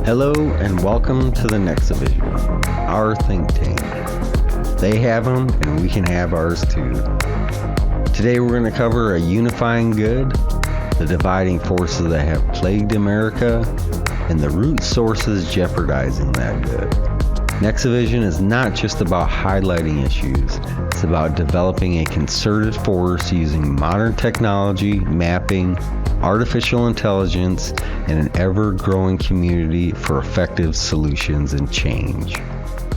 Hello and welcome to the NexaVision, our think tank. They have them and we can have ours too. Today we're going to cover a unifying good, the dividing forces that have plagued America, and the root sources jeopardizing that good. NexaVision is not just about highlighting issues, it's about developing a concerted force using modern technology, mapping, artificial intelligence, and an ever-growing community for effective solutions and change.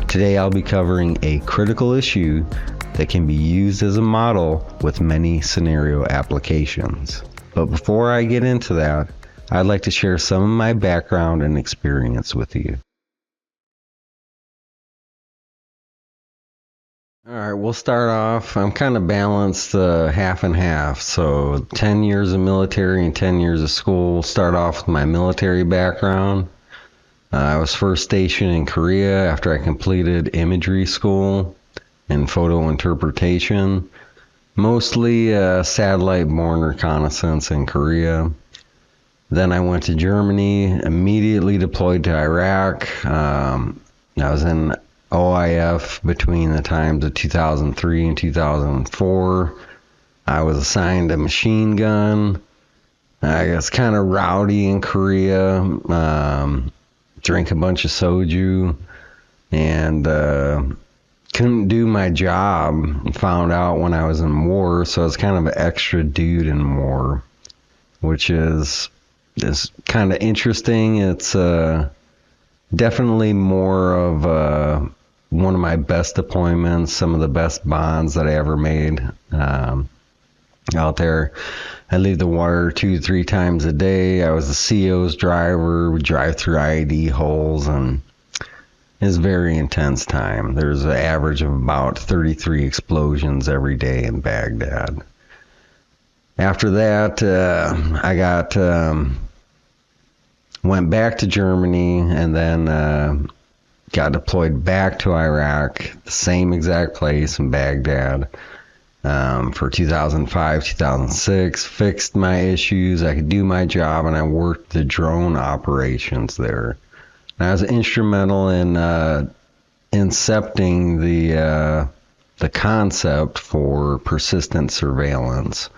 Today I'll be covering a critical issue that can be used as a model with many scenario applications. But before I get into that, I'd like to share some of my background and experience with you. Alright, we'll start off. I'm kind of balanced half and half. So 10 years of military and 10 years of school. We'll start off with my military background. I was first stationed in Korea after I completed imagery school and photo interpretation. Mostly satellite-borne reconnaissance in Korea. Then I went to Germany, immediately deployed to Iraq. I was in OIF between the times of 2003 and 2004. I was assigned a machine gun. I was kind of rowdy in Korea. Drank a bunch of soju and couldn't do my job. Found out when I was in war, so I was kind of an extra dude in war, which is kind of interesting. It's definitely more of one of my best deployments, some of the best bonds that I ever made out there. I leave the wire 2 to 3 times a day. I was the CO's driver. We drive through IED holes, and it's very intense time. There's an average of about 33 explosions every day in Baghdad. After that, I went back to Germany and then got deployed back to Iraq, the same exact place in Baghdad, for 2005, 2006, fixed my issues, I could do my job, and I worked the drone operations there. And I was instrumental in incepting the concept for persistent surveillance,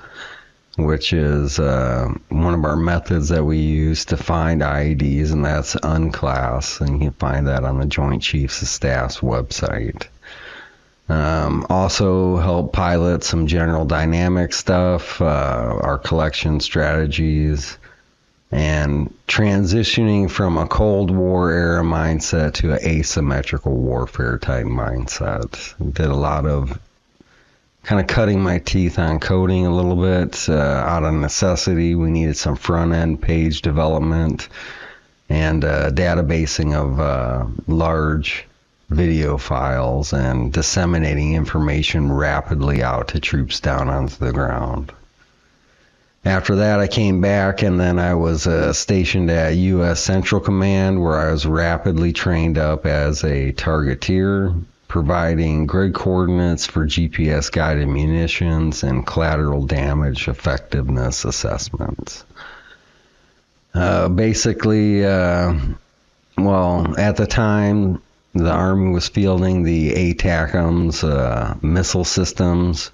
which is one of our methods that we use to find IEDs, and that's unclass, and you can find that on the Joint Chiefs of Staff's website. Also help pilot some general dynamic stuff, our collection strategies, and transitioning from a Cold War era mindset to an asymmetrical warfare type mindset. Did a lot of kind of cutting my teeth on coding a little bit out of necessity. We needed some front-end page development and databasing of large video files and disseminating information rapidly out to troops down onto the ground. After that, I came back, and then I was stationed at U.S. Central Command, where I was rapidly trained up as a targeteer, providing grid coordinates for GPS-guided munitions and collateral damage effectiveness assessments. Basically, at the time, the Army was fielding the ATACMS missile systems,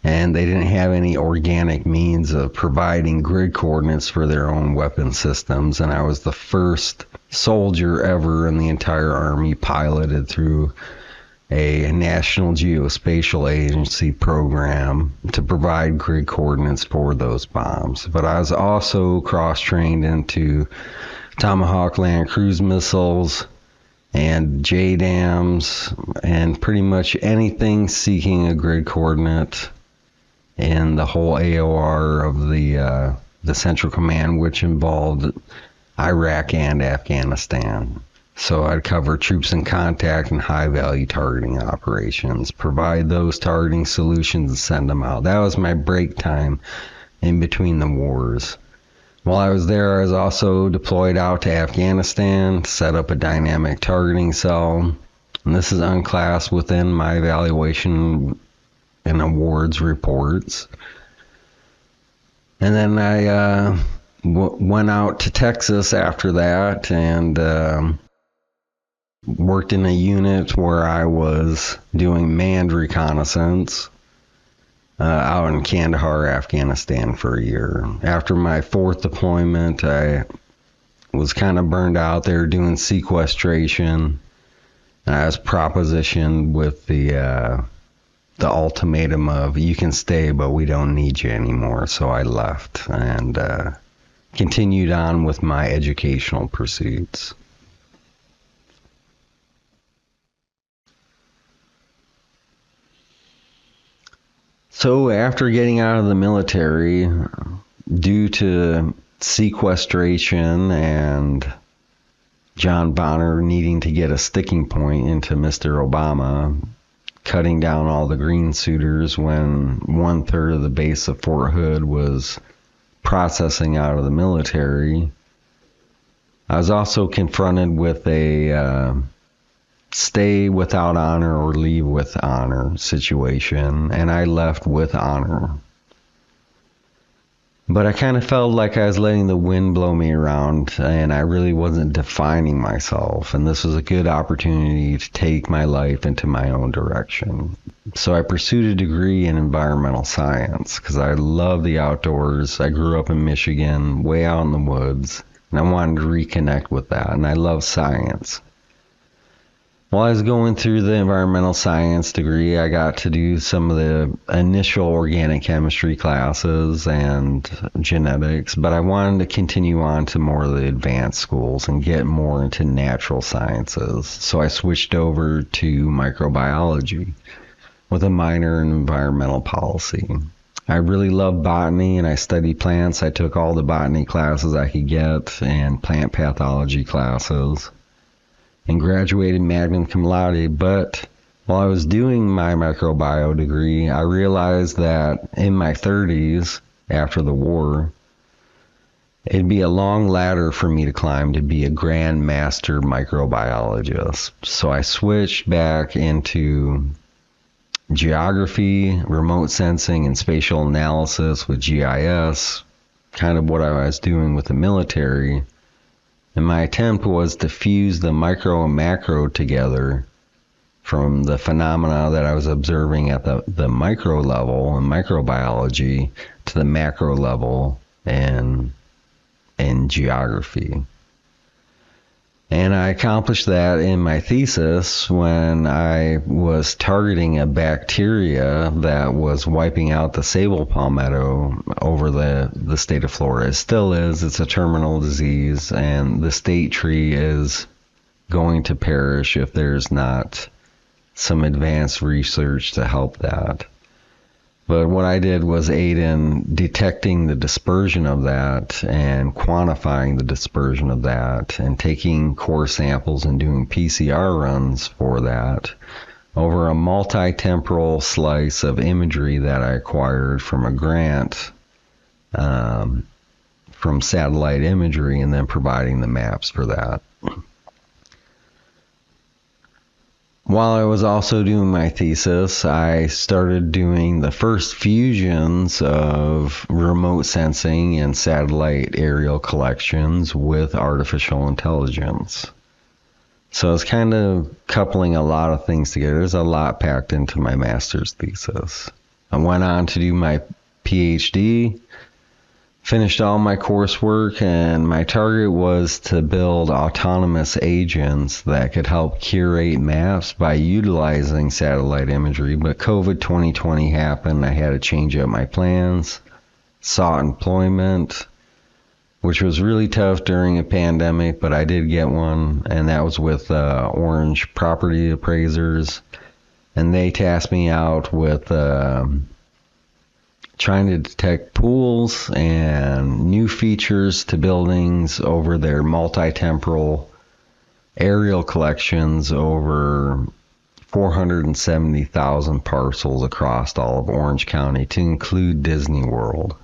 and they didn't have any organic means of providing grid coordinates for their own weapon systems, and I was the first soldier ever in the entire Army piloted through a National Geospatial Agency program to provide grid coordinates for those bombs. But I was also cross-trained into Tomahawk land cruise missiles and JDAMs and pretty much anything seeking a grid coordinate in the whole AOR of the Central Command, which involved Iraq and Afghanistan. So I'd cover troops in contact and high-value targeting operations, provide those targeting solutions, and send them out. That was my break time in between the wars. While I was there, I was also deployed out to Afghanistan, set up a dynamic targeting cell, and this is unclassed within my evaluation and awards reports. And then I went out to Texas after that and worked in a unit where I was doing manned reconnaissance out in Kandahar, Afghanistan for a year. After my 4th deployment, I was kind of burned out there doing sequestration. I was propositioned with the ultimatum of, you can stay, but we don't need you anymore. So I left and continued on with my educational pursuits. So after getting out of the military, due to sequestration and John Bonner needing to get a sticking point into Mr. Obama, cutting down all the green suitors when 1/3 of the base of Fort Hood was processing out of the military, I was also confronted with a stay without honor or leave with honor situation, and I left with honor. But I kind of felt like I was letting the wind blow me around, and I really wasn't defining myself, and this was a good opportunity to take my life into my own direction. So I pursued a degree in environmental science because I love the outdoors. I grew up in Michigan, way out in the woods, and I wanted to reconnect with that, and I love science. While I was going through the environmental science degree, I got to do some of the initial organic chemistry classes and genetics, but I wanted to continue on to more of the advanced schools and get more into natural sciences. So I switched over to microbiology with a minor in environmental policy. I really love botany and I studied plants. I took all the botany classes I could get and plant pathology classes, and graduated magna cum laude. But while I was doing my microbiome degree, I realized that in my 30s, after the war, it'd be a long ladder for me to climb to be a grand master microbiologist. So I switched back into geography, remote sensing, and spatial analysis with GIS, kind of what I was doing with the military. And my attempt was to fuse the micro and macro together from the phenomena that I was observing at the micro level in microbiology to the macro level in geography. And I accomplished that in my thesis when I was targeting a bacteria that was wiping out the sable palmetto over the state of Florida. It still is. It's a terminal disease, and the state tree is going to perish if there's not some advanced research to help that. But what I did was aid in detecting the dispersion of that and quantifying the dispersion of that and taking core samples and doing PCR runs for that over a multi-temporal slice of imagery that I acquired from a grant from satellite imagery, and then providing the maps for that. While I was also doing my thesis, I started doing the first fusions of remote sensing and satellite aerial collections with artificial intelligence. So it's kind of coupling a lot of things together. There's a lot packed into my master's thesis. I went on to do my PhD, finished all my coursework, and my target was to build autonomous agents that could help curate maps by utilizing satellite imagery. But COVID 2020 happened. I had to change up my plans, sought employment, which was really tough during a pandemic, but I did get one, and that was with Orange Property Appraisers. And they tasked me out with trying to detect pools and new features to buildings over their multi-temporal aerial collections over 470,000 parcels across all of Orange County, to include Disney World,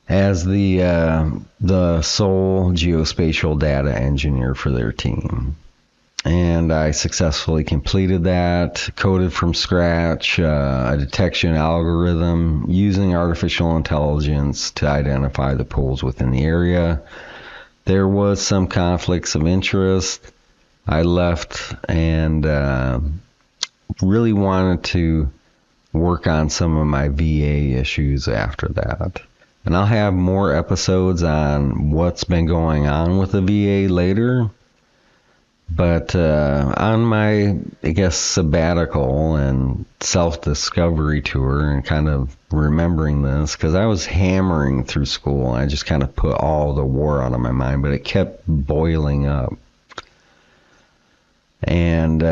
as the sole geospatial data engineer for their team. And I successfully completed that, coded from scratch a detection algorithm using artificial intelligence to identify the pools within the area. There was some conflicts of interest. I left and really wanted to work on some of my VA issues after that. And I'll have more episodes on what's been going on with the VA later. But on my, I guess, sabbatical and self-discovery tour and kind of remembering this, because I was hammering through school, I just kind of put all the war out of my mind, but it kept boiling up. And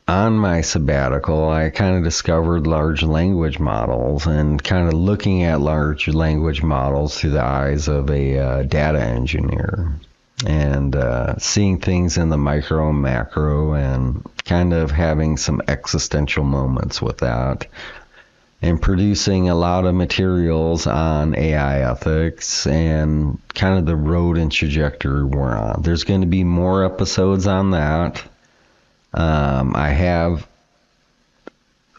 on my sabbatical, I kind of discovered large language models and kind of looking at large language models through the eyes of a data engineer and seeing things in the micro and macro and kind of having some existential moments with that and producing a lot of materials on AI ethics and kind of the road and trajectory we're on. There's going to be more episodes on that. I have,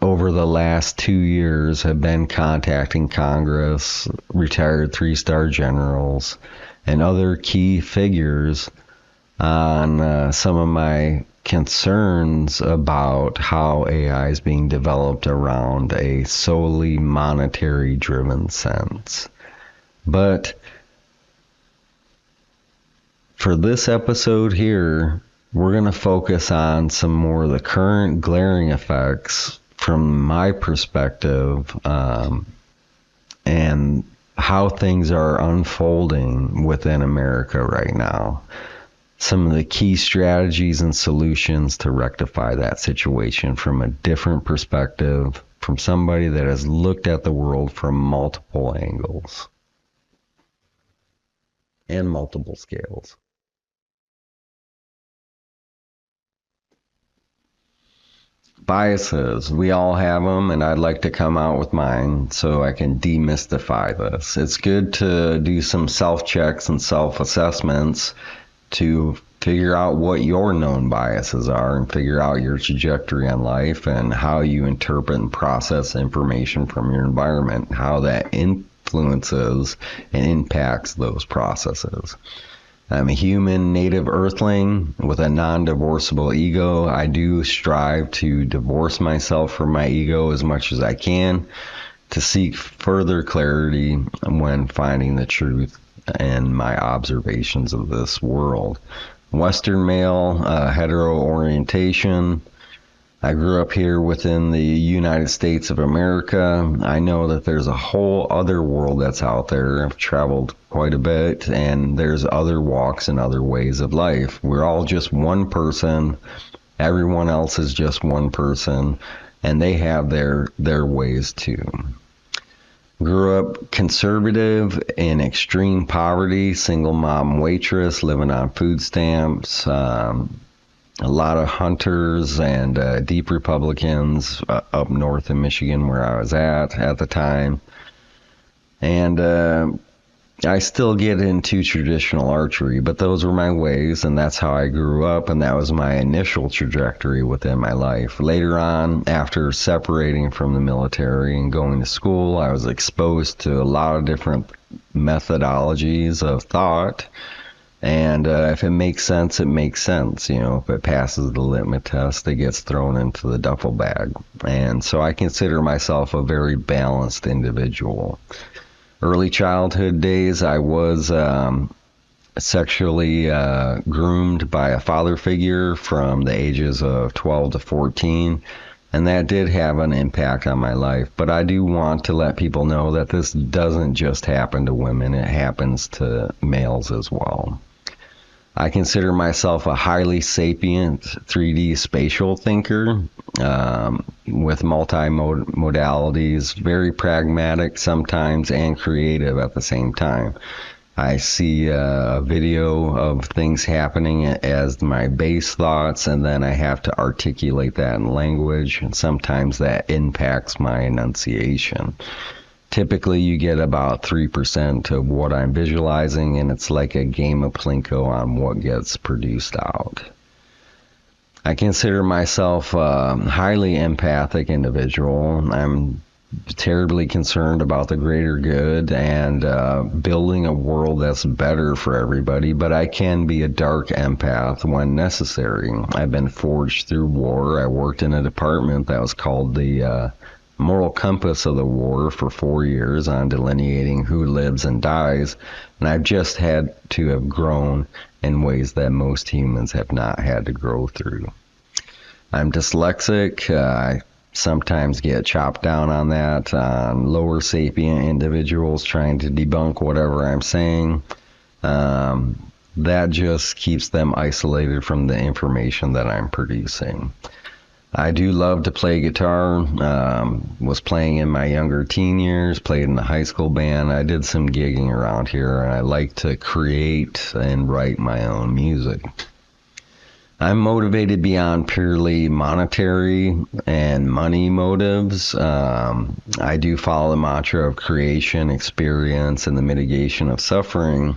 over the last 2 years, have been contacting Congress, retired 3-star generals, and other key figures on some of my concerns about how AI is being developed around a solely monetary-driven sense. But for this episode here, we're going to focus on some more of the current glaring effects from my perspective and how things are unfolding within America right now. Some of the key strategies and solutions to rectify that situation from a different perspective, from somebody that has looked at the world from multiple angles and multiple scales. Biases, we all have them, and I'd like to come out with mine so I can demystify this. It's good to do some self-checks and self-assessments to figure out what your known biases are and figure out your trajectory in life and how you interpret and process information from your environment, how that influences and impacts those processes. I'm a human native earthling with a non-divorceable ego. I do strive to divorce myself from my ego as much as I can to seek further clarity when finding the truth and my observations of this world. Western male, hetero orientation. I grew up here within the United States of America. I know that there's a whole other world that's out there. I've traveled quite a bit, and there's other walks and other ways of life. We're all just one person. Everyone else is just one person, and they have their ways too. Grew up conservative in extreme poverty, single mom waitress, living on food stamps. A lot of hunters and deep Republicans up north in Michigan where I was at the time. And I still get into traditional archery, but those were my ways, and that's how I grew up, and that was my initial trajectory within my life. Later on, after separating from the military and going to school, I was exposed to a lot of different methodologies of thought. And if it makes sense, it makes sense. You know, if it passes the litmus test, it gets thrown into the duffel bag. And so I consider myself a very balanced individual. Early childhood days, I was sexually groomed by a father figure from the ages of 12 to 14. And that did have an impact on my life. But I do want to let people know that this doesn't just happen to women. It happens to males as well. I consider myself a highly sapient 3D spatial thinker with multi-modalities, very pragmatic sometimes and creative at the same time. I see a video of things happening as my base thoughts, and then I have to articulate that in language, and sometimes that impacts my enunciation. Typically, you get about 3% of what I'm visualizing, and it's like a game of Plinko on what gets produced out. I consider myself a highly empathic individual. I'm terribly concerned about the greater good and building a world that's better for everybody, but I can be a dark empath when necessary. I've been forged through war. I worked in a department that was called the moral compass of the war for 4 years on delineating who lives and dies, and I've just had to have grown in ways that most humans have not had to grow through. I'm dyslexic. I sometimes get chopped down on that, on lower sapient individuals trying to debunk whatever I'm saying. That just keeps them isolated from the information that I'm producing. I do love to play guitar. Was playing in my younger teen years, played in a high school band. I did some gigging around here, and I like to create and write my own music. I'm motivated beyond purely monetary and money motives. I do follow the mantra of creation, experience, and the mitigation of suffering.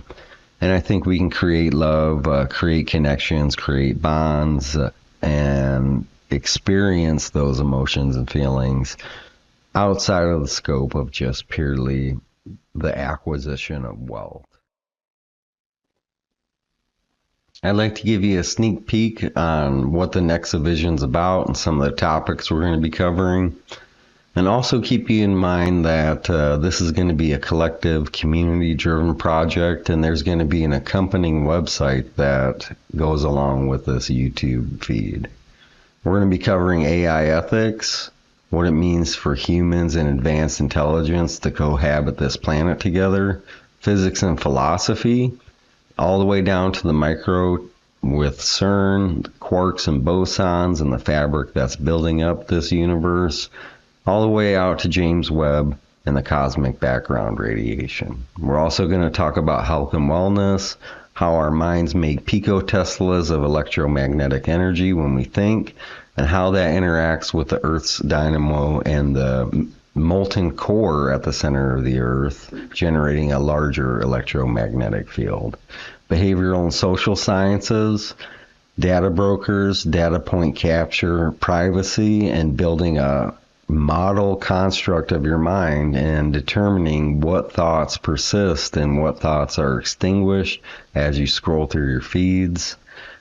And I think we can create love, create connections, create bonds, and experience those emotions and feelings outside of the scope of just purely the acquisition of wealth. I'd like to give you a sneak peek on what the NexaVision's about and some of the topics we're going to be covering. And also keep you in mind that this is going to be a collective, community-driven project, and there's going to be an accompanying website that goes along with this YouTube feed. We're going to be covering AI ethics, what it means for humans and advanced intelligence to cohabit this planet together, physics and philosophy, all the way down to the micro with CERN, quarks and bosons, and the fabric that's building up this universe, all the way out to James Webb and the cosmic background radiation. We're also going to talk about health and wellness, how our minds make picoteslas of electromagnetic energy when we think, and how that interacts with the Earth's dynamo and the molten core at the center of the Earth, generating a larger electromagnetic field. Behavioral and social sciences, data brokers, data point capture, privacy, and building a model construct of your mind and determining what thoughts persist and what thoughts are extinguished as you scroll through your feeds.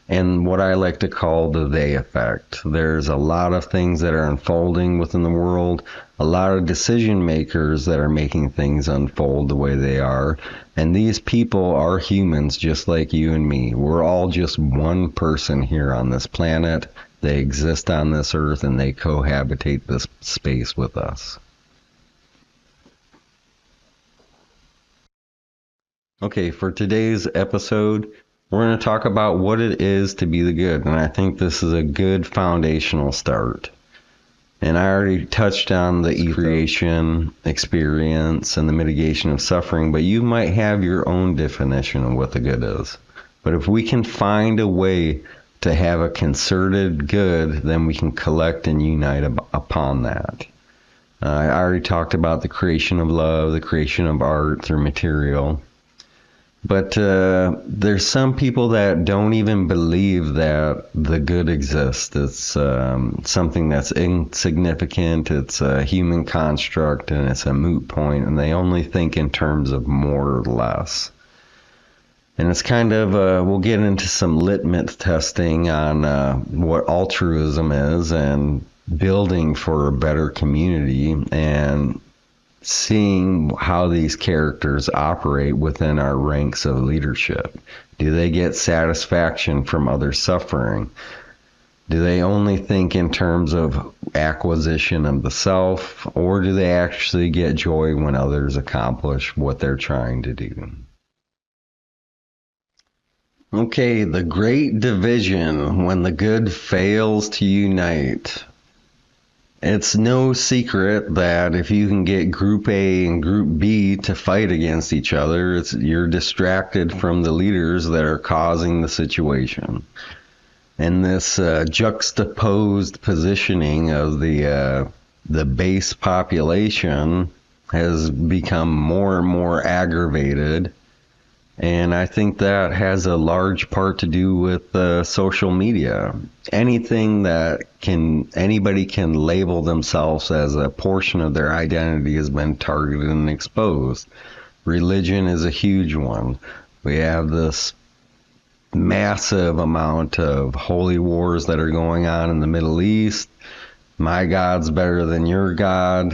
And what I like to call the they effect. There's a lot of things that are unfolding within the world, a lot of decision makers that are making things unfold the way they are. And these people are humans just like you and me. We're all just one person here on this planet. They exist on this earth and they cohabitate this space with us. Okay, for today's episode, we're going to talk about what it is to be the good, and I think this is a good foundational start. And I already touched on the creation, experience, and the mitigation of suffering, but you might have your own definition of what the good is. But if we can find a way to have a concerted good, then we can collect and unite upon that. I already talked about the creation of love, the creation of art through material. But there's some people that don't even believe that the good exists. It's something that's insignificant, it's a human construct, and it's a moot point, and they only think in terms of more or less. And it's kind of, we'll get into some litmus testing on what altruism is and building for a better community and seeing how these characters operate within our ranks of leadership. Do they get satisfaction from other suffering? Do they only think in terms of acquisition of the self, or do they actually get joy when others accomplish what they're trying to do? Okay, the great division, when the good fails to unite. It's no secret that if you can get Group A and Group B to fight against each other, you're distracted from the leaders that are causing the situation. And this juxtaposed positioning of the base population has become more and more aggravated. And I think that has a large part to do with social media. Anything that anybody can label themselves as a portion of their identity has been targeted and exposed. Religion is a huge one. We have this massive amount of holy wars that are going on in the Middle East. My God's better than your God.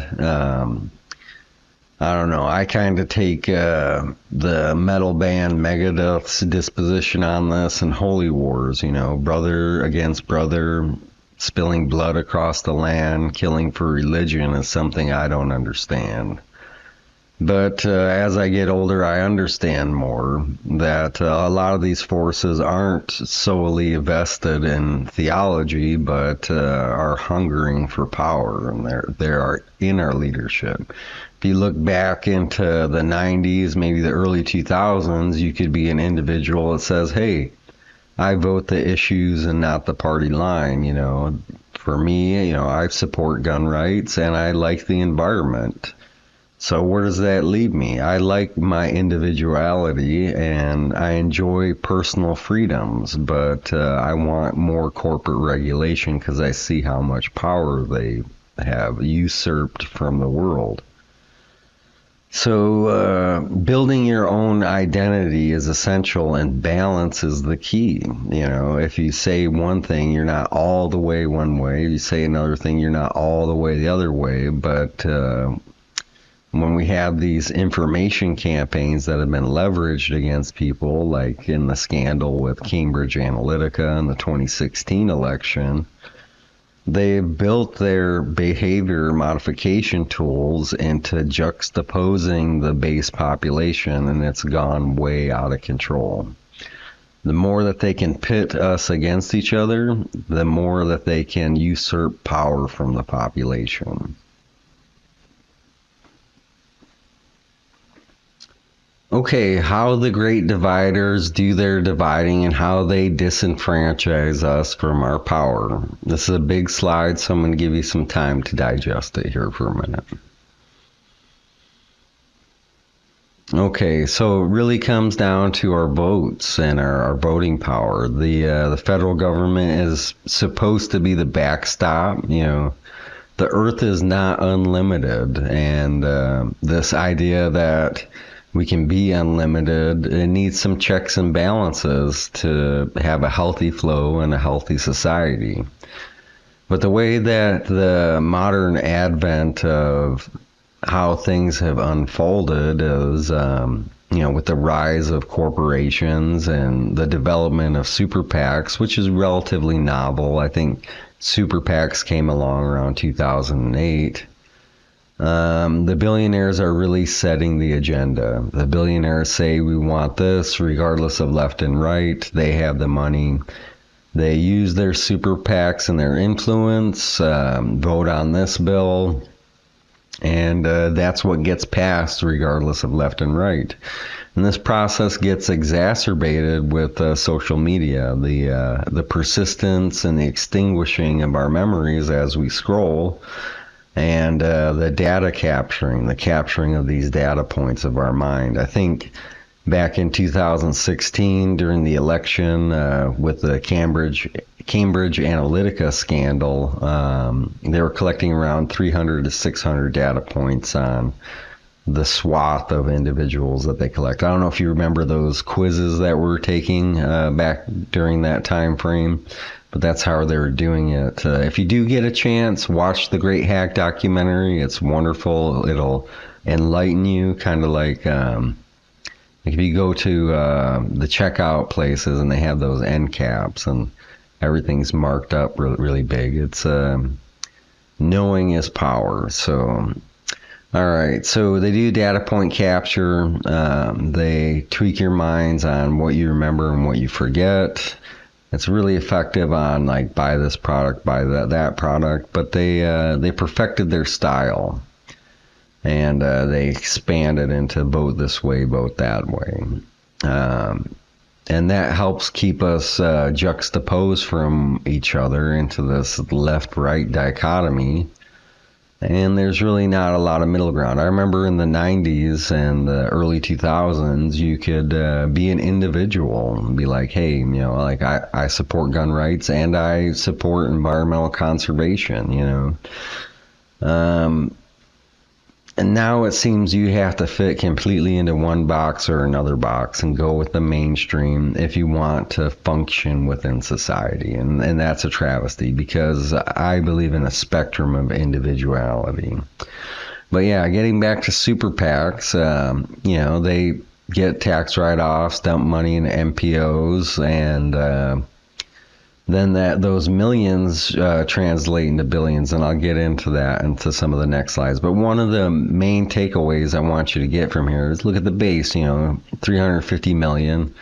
I don't know. I kind of take the metal band Megadeth's disposition on this and holy wars, brother against brother, spilling blood across the land, killing for religion is something I don't understand. But as I get older, I understand more that a lot of these forces aren't solely vested in theology, but are hungering for power, and they are in our leadership. If you look back into the 90s, maybe the early 2000s, you could be an individual that says, hey, I vote the issues and not the party line. For me, I support gun rights and I like the environment. So where does that leave me? I like my individuality and I enjoy personal freedoms, but I want more corporate regulation because I see how much power they have usurped from the world. So building your own identity is essential, and balance is the key. If you say one thing, you're not all the way one way. If you say another thing, you're not all the way the other way. But when we have these information campaigns that have been leveraged against people, like in the scandal with Cambridge Analytica in the 2016 election, they've built their behavior modification tools into juxtaposing the base population, and it's gone way out of control. The more that they can pit us against each other, the more that they can usurp power from the population. Okay, how the great dividers do their dividing and how they disenfranchise us from our power. This is a big slide, so I'm going to give you some time to digest it here for a minute. Okay, so it really comes down to our votes and our voting power. The federal government is supposed to be the backstop. The earth is not unlimited, and this idea that we can be unlimited, it needs some checks and balances to have a healthy flow and a healthy society. But the way that the modern advent of how things have unfolded is, with the rise of corporations and the development of super PACs, which is relatively novel. I think super PACs came along around 2008. The billionaires are really setting the agenda. The billionaires say we want this regardless of left and right. They have the money. They use their super PACs and their influence, vote on this bill, and that's what gets passed regardless of left and right. And this process gets exacerbated with social media, the persistence and the extinguishing of our memories as we scroll, and the data capturing, the capturing of these data points of our mind. I think back in 2016 during the election with the Cambridge Analytica scandal, they were collecting around 300 to 600 data points on the swath of individuals that they collect. I don't know if you remember those quizzes that were taking back during that time frame, but that's how they were doing it. If you do get a chance, watch the Great Hack documentary. It's wonderful. It'll enlighten you, kind of like if you go to the checkout places and they have those end caps and everything's marked up really big. It's knowing is power. So, all right. So they do data point capture. They tweak your minds on what you remember and what you forget. It's really effective on like buy this product, buy that product, but they perfected their style, and they expanded into vote this way, vote that way, and that helps keep us juxtaposed from each other into this left-right dichotomy. And there's really not a lot of middle ground. I remember in the 90s and the early 2000s, you could be an individual and be like, hey, like I support gun rights and I support environmental conservation, And now it seems you have to fit completely into one box or another box and go with the mainstream if you want to function within society. And that's a travesty, because I believe in a spectrum of individuality. But yeah, getting back to super PACs, they get tax write-offs, dump money in MPOs, and then those millions translate into billions, and I'll get into that into some of the next slides. But one of the main takeaways I want you to get from here is look at the base, 350 million,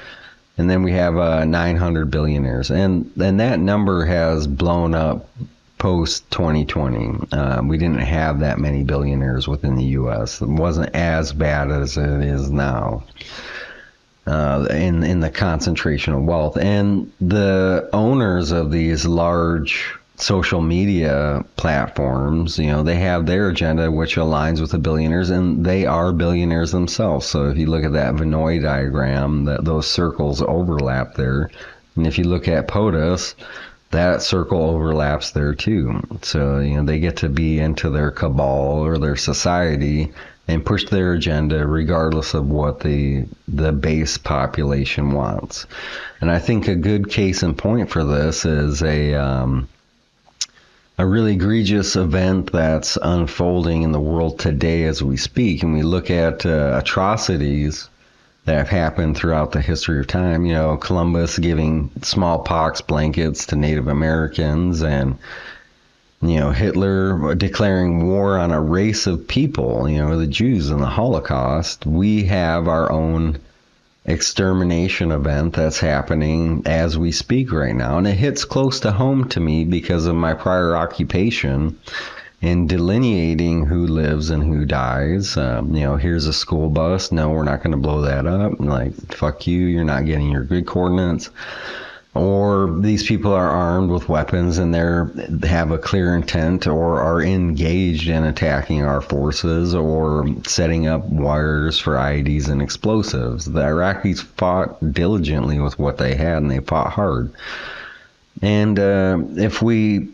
and then we have 900 billionaires, and that number has blown up post 2020. We didn't have that many billionaires within the U.S. It wasn't as bad as it is now. In the concentration of wealth, and the owners of these large social media platforms, they have their agenda which aligns with the billionaires, and they are billionaires themselves. So if you look at that Venn diagram, those circles overlap there, and if you look at POTUS, that circle overlaps there too. So they get to be into their cabal or their society and push their agenda regardless of what the base population wants. And I think a good case in point for this is a really egregious event that's unfolding in the world today as we speak. And we look at atrocities that have happened throughout the history of time. Columbus giving smallpox blankets to Native Americans, and Hitler declaring war on a race of people, the Jews in the Holocaust. We have our own extermination event that's happening as we speak right now. And it hits close to home to me because of my prior occupation in delineating who lives and who dies. Here's a school bus. No, we're not going to blow that up. Like, fuck you. You're not getting your grid coordinates. Or these people are armed with weapons and they have a clear intent, or are engaged in attacking our forces or setting up wires for IEDs and explosives. The Iraqis fought diligently with what they had, and they fought hard. And if we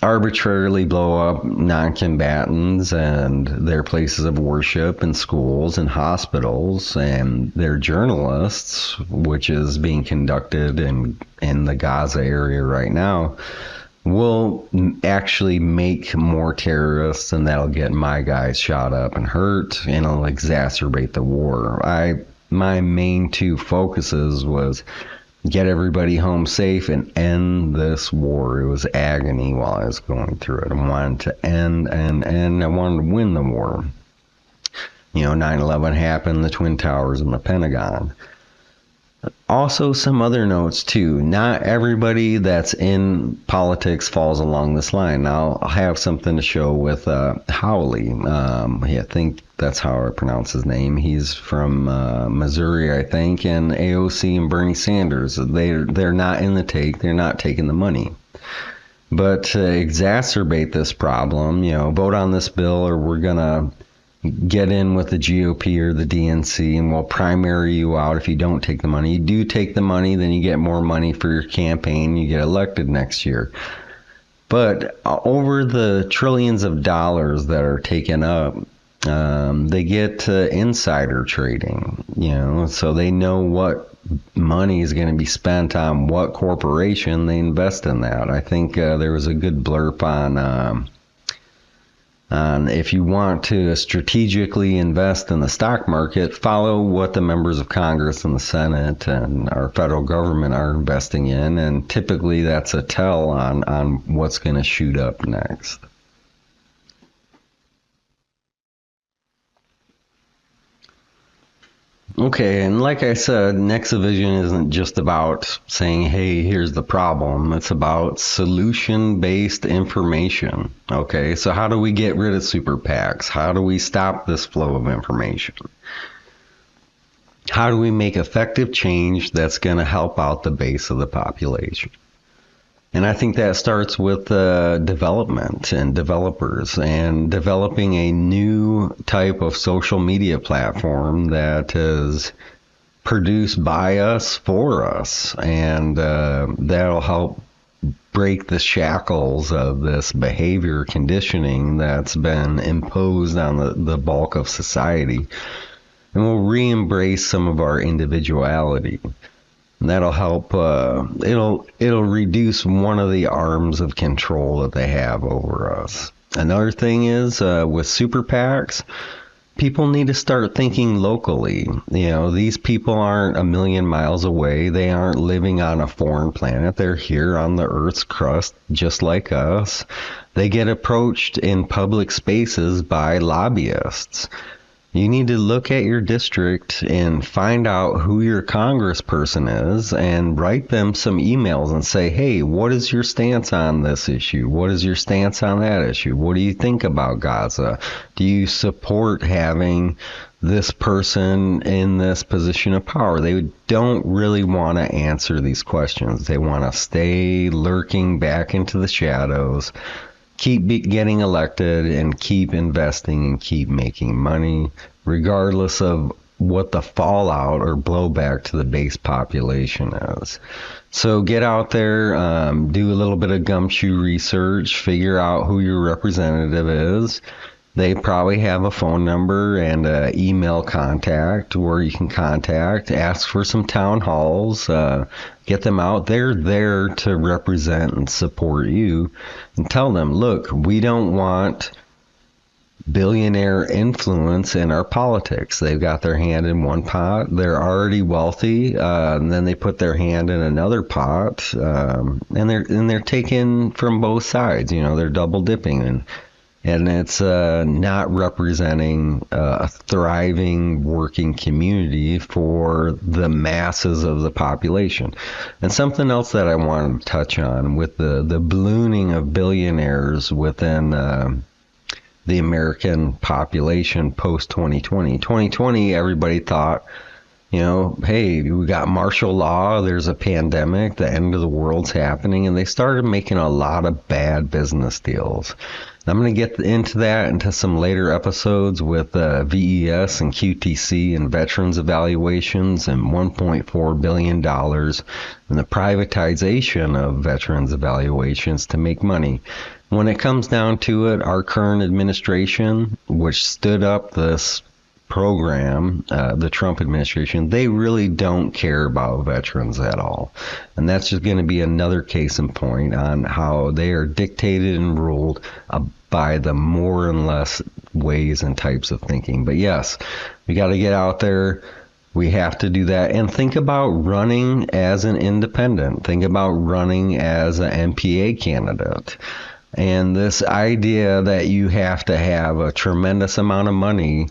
arbitrarily blow up non-combatants and their places of worship and schools and hospitals and their journalists, which is being conducted in the Gaza area right now, we'll actually make more terrorists, and that'll get my guys shot up and hurt, and it'll exacerbate the war. My main two focuses was get everybody home safe and end this war. It was agony while I was going through it. I wanted to end, and I wanted to win the war. 9/11 happened, the Twin Towers and the Pentagon. Also, some other notes too. Not everybody that's in politics falls along this line. Now, I'll have something to show with Howley. I think that's how I pronounce his name. He's from Missouri, I think, and AOC and Bernie Sanders. They're not in the take. They're not taking the money. But to exacerbate this problem, vote on this bill, or we're gonna get in with the GOP or the DNC, and we'll primary you out if you don't take the money. You do take the money, then you get more money for your campaign. You get elected next year. But over the trillions of dollars that are taken up, they get insider trading, so they know what money is going to be spent on what corporation. They invest in that. I think there was a good blurb on if you want to strategically invest in the stock market, follow what the members of Congress and the Senate and our federal government are investing in, and typically that's a tell on what's going to shoot up next. Okay, and like I said, NexaVision isn't just about saying, hey, here's the problem. It's about solution-based information. Okay, so how do we get rid of super PACs? How do we stop this flow of information? How do we make effective change that's going to help out the base of the population? And I think that starts with development and developers and developing a new type of social media platform that is produced by us for us. And that'll help break the shackles of this behavior conditioning that's been imposed on the bulk of society. And we'll re-embrace some of our individuality. And that'll help, it'll reduce one of the arms of control that they have over us. Another thing is, with super PACs, people need to start thinking locally. You know, these people aren't a million miles away. They aren't living on a foreign planet. They're here on the Earth's crust, just like us. They get approached in public spaces by lobbyists. You need to look at your district and find out who your congressperson is and write them some emails and say, hey, what is your stance on this issue? What is your stance on that issue? What do you think about Gaza? Do you support having this person in this position of power? They don't really want to answer these questions. They want to stay lurking back into the shadows, keep getting elected, and keep investing and keep making money, regardless of what the fallout or blowback to the base population is. So get out there, do a little bit of gumshoe research, figure out who your representative is. They probably have a phone number and an email contact where you can contact, ask for some town halls, get them out. They're there to represent and support you, and tell them, look, we don't want billionaire influence in our politics. They've got their hand in one pot. They're already wealthy, and then they put their hand in another pot, and they're taking from both sides. You know, they're double dipping, and it's not representing a thriving working community for the masses of the population. And something else that I wanted to touch on with the ballooning of billionaires within the American population post 2020. 2020, everybody thought, you know, hey, we got martial law, there's a pandemic, the end of the world's happening, and they started making a lot of bad business deals. I'm going to get into some later episodes with VES and QTC and veterans evaluations and $1.4 billion and the privatization of veterans evaluations to make money. When it comes down to it, our current administration, which stood up this program, the Trump administration, they really don't care about veterans at all. And that's just going to be another case in point on how they are dictated and ruled by the more and less ways and types of thinking. But yes, we got to get out there. We have to do that. And think about running as an independent. Think about running as an MPA candidate. And this idea that you have to have a tremendous amount of money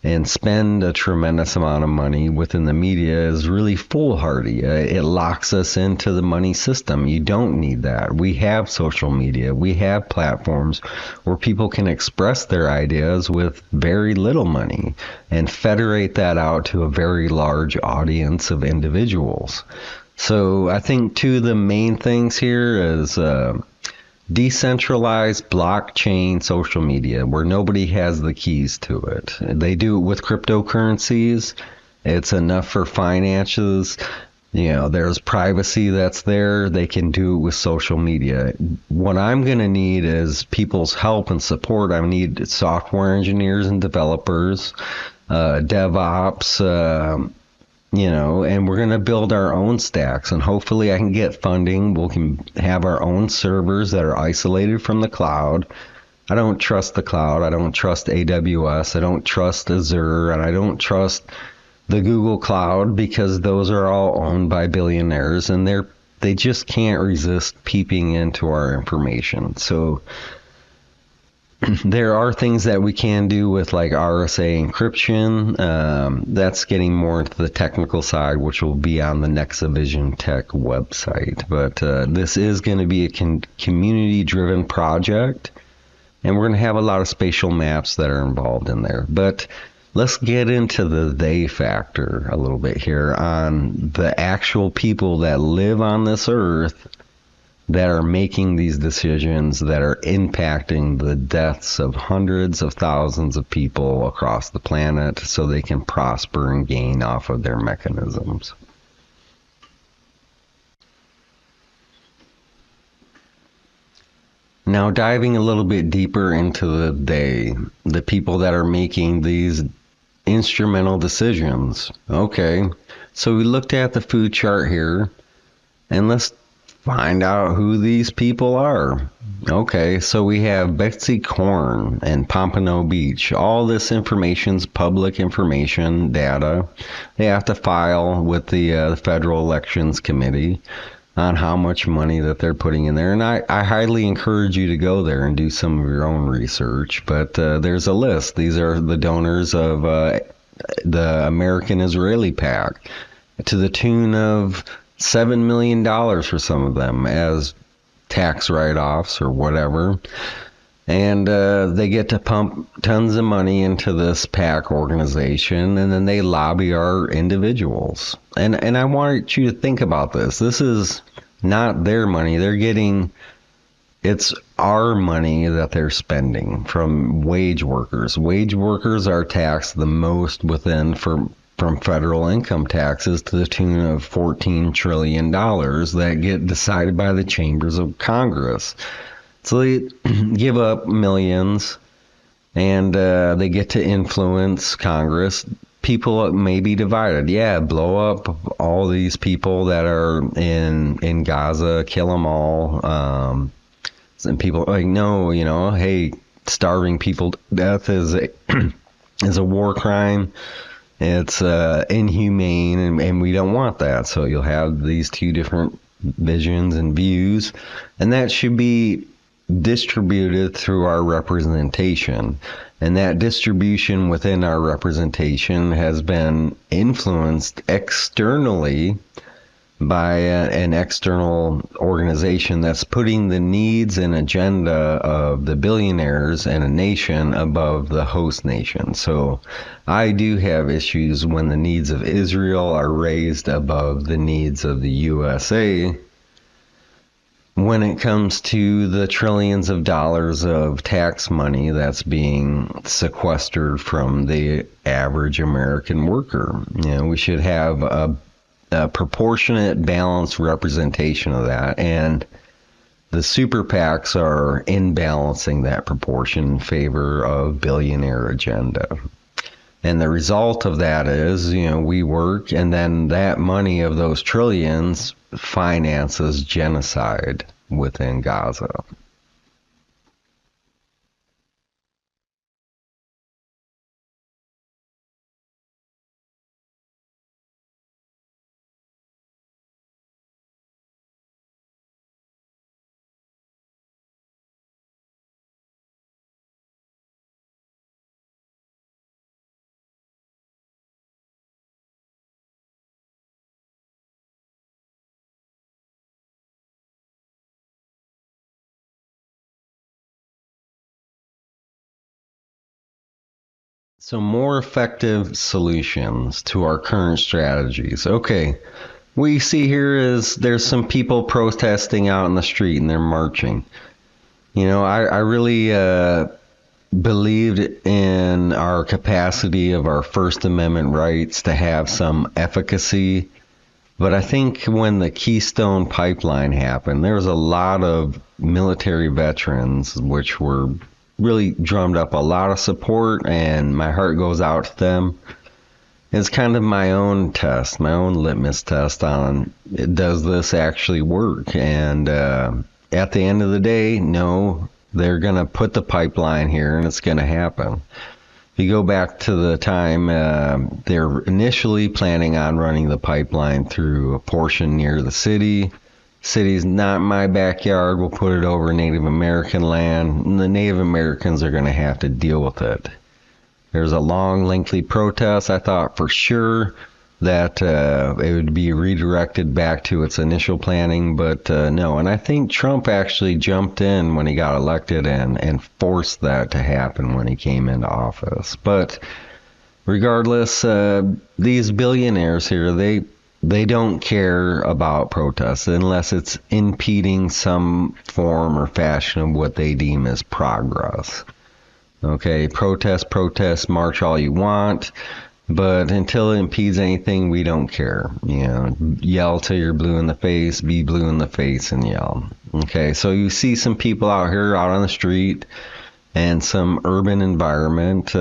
and spend a tremendous amount of money within the media is really foolhardy. It locks us into the money system. You don't need that. We have social media. We have platforms where people can express their ideas with very little money and federate that out to a very large audience of individuals. So I think two of the main things here is decentralized blockchain social media where nobody has the keys to it. They do it with cryptocurrencies. It's enough for finances. You know, there's privacy that's there. They can do it with social media. What I'm going to need is people's help and support. I need software engineers and developers, DevOps, you know, and we're going to build our own stacks, and hopefully I can get funding. We can have our own servers that are isolated from the cloud. I don't trust the cloud. I don't trust AWS. I don't trust Azure, and I don't trust the Google Cloud because those are all owned by billionaires, and they just can't resist peeping into our information. So there are things that we can do with like RSA encryption. That's getting more into the technical side, which will be on the NexaVision Tech website. But this is going to be a community-driven project, and we're going to have a lot of spatial maps that are involved in there. But let's get into the they factor a little bit here on the actual people that live on this earth that are making these decisions that are impacting the deaths of hundreds of thousands of people across the planet so they can prosper and gain off of their mechanisms. Now, diving a little bit deeper into the people that are making these instrumental decisions. Okay, so we looked at the food chart here, and let's find out who these people are. Okay, so we have Betsy Corn and Pompano Beach. All this information's public information data. They have to file with the Federal Elections Committee on how much money that they're putting in there. And I highly encourage you to go there and do some of your own research. But there's a list. These are the donors of the American-Israeli PAC to the tune of $7 million for some of them as tax write-offs or whatever. And they get to pump tons of money into this PAC organization, and then they lobby our individuals. And I want you to think about this. This is not their money. It's our money that they're spending from wage workers. Wage workers are taxed the most from federal income taxes to the tune of $14 trillion that get decided by the chambers of Congress. So they give up millions, and they get to influence Congress. People may be divided. Yeah, blow up all these people that are in Gaza, kill them all. And people are like, no, hey, starving people to death is a war crime. It's inhumane, and we don't want that. So you'll have these two different visions and views, and that should be distributed through our representation. And that distribution within our representation has been influenced externally by an external organization that's putting the needs and agenda of the billionaires and a nation above the host nation. So I do have issues when the needs of Israel are raised above the needs of the USA when it comes to the trillions of dollars of tax money that's being sequestered from the average American worker. We should have a proportionate, balanced representation of that, and the super PACs are imbalancing that proportion in favor of billionaire agenda. And the result of that is, we work, and then that money of those trillions finances genocide within Gaza. So more effective solutions to our current strategies. Okay, what you see here is there's some people protesting out in the street and they're marching. I really believed in our capacity of our First Amendment rights to have some efficacy. But I think when the Keystone Pipeline happened, there was a lot of military veterans which were really drummed up a lot of support, and my heart goes out to them. It's kind of my own test, my own litmus test on, does this actually work? And at the end of the day, no, they're going to put the pipeline here and it's going to happen. If you go back to the time they're initially planning on running the pipeline through a portion near the city. City's not my backyard. We'll put it over Native American land, and the Native Americans are going to have to deal with it. There's a long, lengthy protest. I thought for sure that it would be redirected back to its initial planning, but no. And I think Trump actually jumped in when he got elected and forced that to happen when he came into office. But regardless, these billionaires here, they don't care about protests unless it's impeding some form or fashion of what they deem as progress. Okay, protest, march all you want, but until it impedes anything, we don't care. Yell till you're blue in the face, be blue in the face and yell. Okay, so you see some people out here out on the street and some urban environment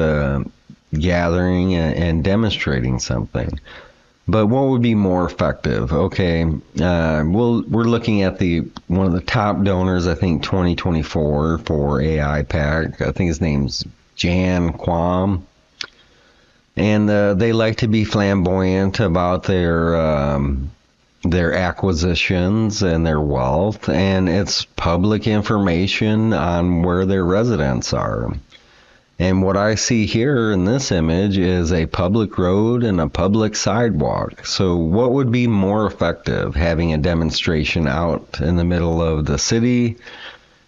gathering and demonstrating something. But what would be more effective? Okay, we're looking at one of the top donors, I think 2024 for AI PAC. I think his name's Jan Quam. And they like to be flamboyant about their acquisitions and their wealth, and it's public information on where their residents are. And what I see here in this image is a public road and a public sidewalk. So what would be more effective? Having a demonstration out in the middle of the city,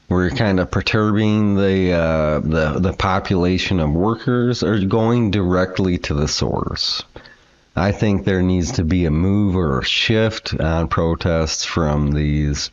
we're kind of perturbing the population of workers, or going directly to the source? I think there needs to be a move or a shift on protests from the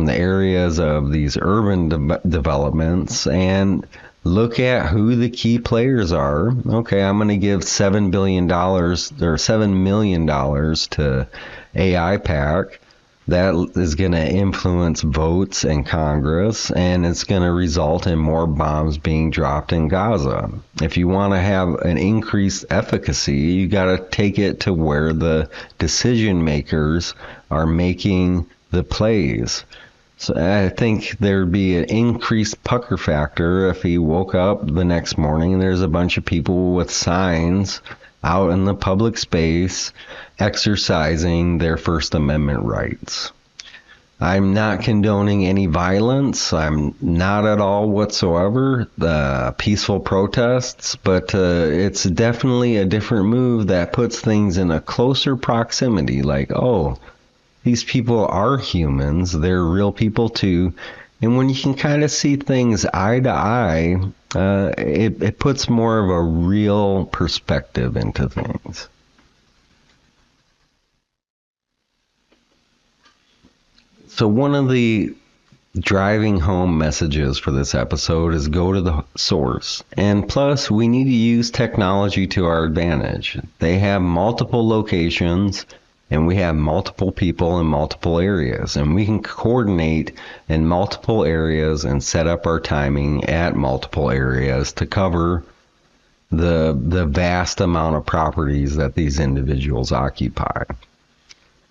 areas of these urban developments, and look at who the key players are. Okay, I'm going to give $7 billion or $7 million to AI PAC. That is going to influence votes in Congress, and it's going to result in more bombs being dropped in Gaza. If you want to have an increased efficacy, you got to take it to where the decision makers are making the plays. So I think there'd be an increased pucker factor if he woke up the next morning and there's a bunch of people with signs out in the public space exercising their First Amendment rights. I'm not condoning any violence. I'm not at all whatsoever peaceful protests, but it's definitely a different move that puts things in a closer proximity. Like, oh, these people are humans. They're real people too. And when you can kind of see things eye to eye, it puts more of a real perspective into things. So one of the driving home messages for this episode is go to the source. And plus, we need to use technology to our advantage. They have multiple locations, and we have multiple people in multiple areas, and we can coordinate in multiple areas and set up our timing at multiple areas to cover the vast amount of properties that these individuals occupy.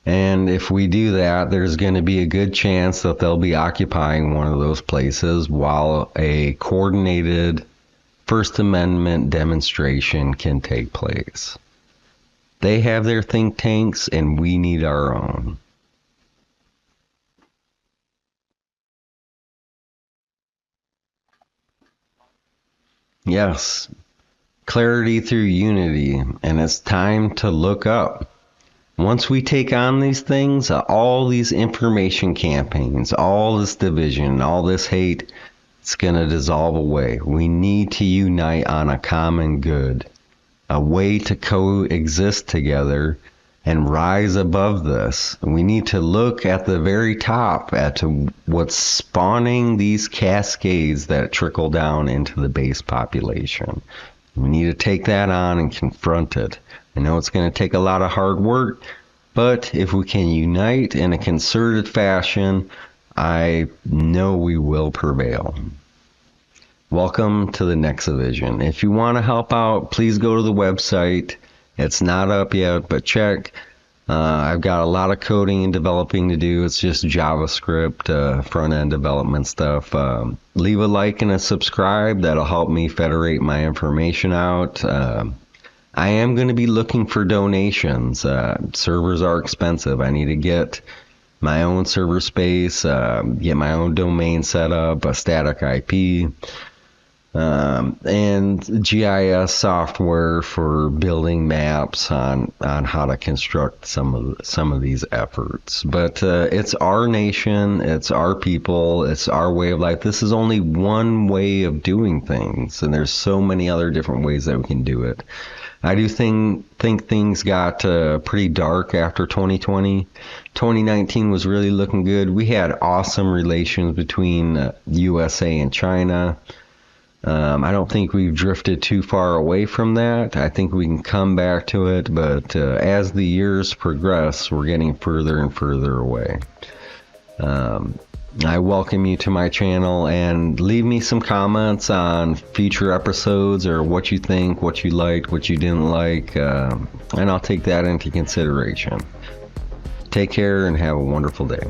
And if we do that, there's going to be a good chance that they'll be occupying one of those places while a coordinated First Amendment demonstration can take place. They have their think tanks, and we need our own. Yes, clarity through unity, and it's time to look up. Once we take on these things, all these information campaigns, all this division, all this hate, it's going to dissolve away. We need to unite on a common good, a way to coexist together and rise above this. We need to look at the very top at what's spawning these cascades that trickle down into the base population. We need to take that on and confront it. I know it's going to take a lot of hard work, but if we can unite in a concerted fashion, I know we will prevail. Welcome to the NexaVision. If you want to help out, please go to the website. It's not up yet, but check. I've got a lot of coding and developing to do. It's just JavaScript, front-end development stuff. Leave a like and a subscribe. That'll help me federate my information out. I am going to be looking for donations. Servers are expensive. I need to get my own server space, get my own domain set up, a static IP. and GIS software for building maps on how to construct some of these efforts. But it's our nation, it's our people, it's our way of life. This is only one way of doing things, and there's so many other different ways that we can do it. I do think things got pretty dark after 2020. 2019 was really looking good. We had awesome relations between USA and China. I don't think we've drifted too far away from that. I think we can come back to it, but as the years progress, we're getting further and further away. I welcome you to my channel, and leave me some comments on future episodes, or what you think, what you liked, what you didn't like, and I'll take that into consideration. Take care and have a wonderful day.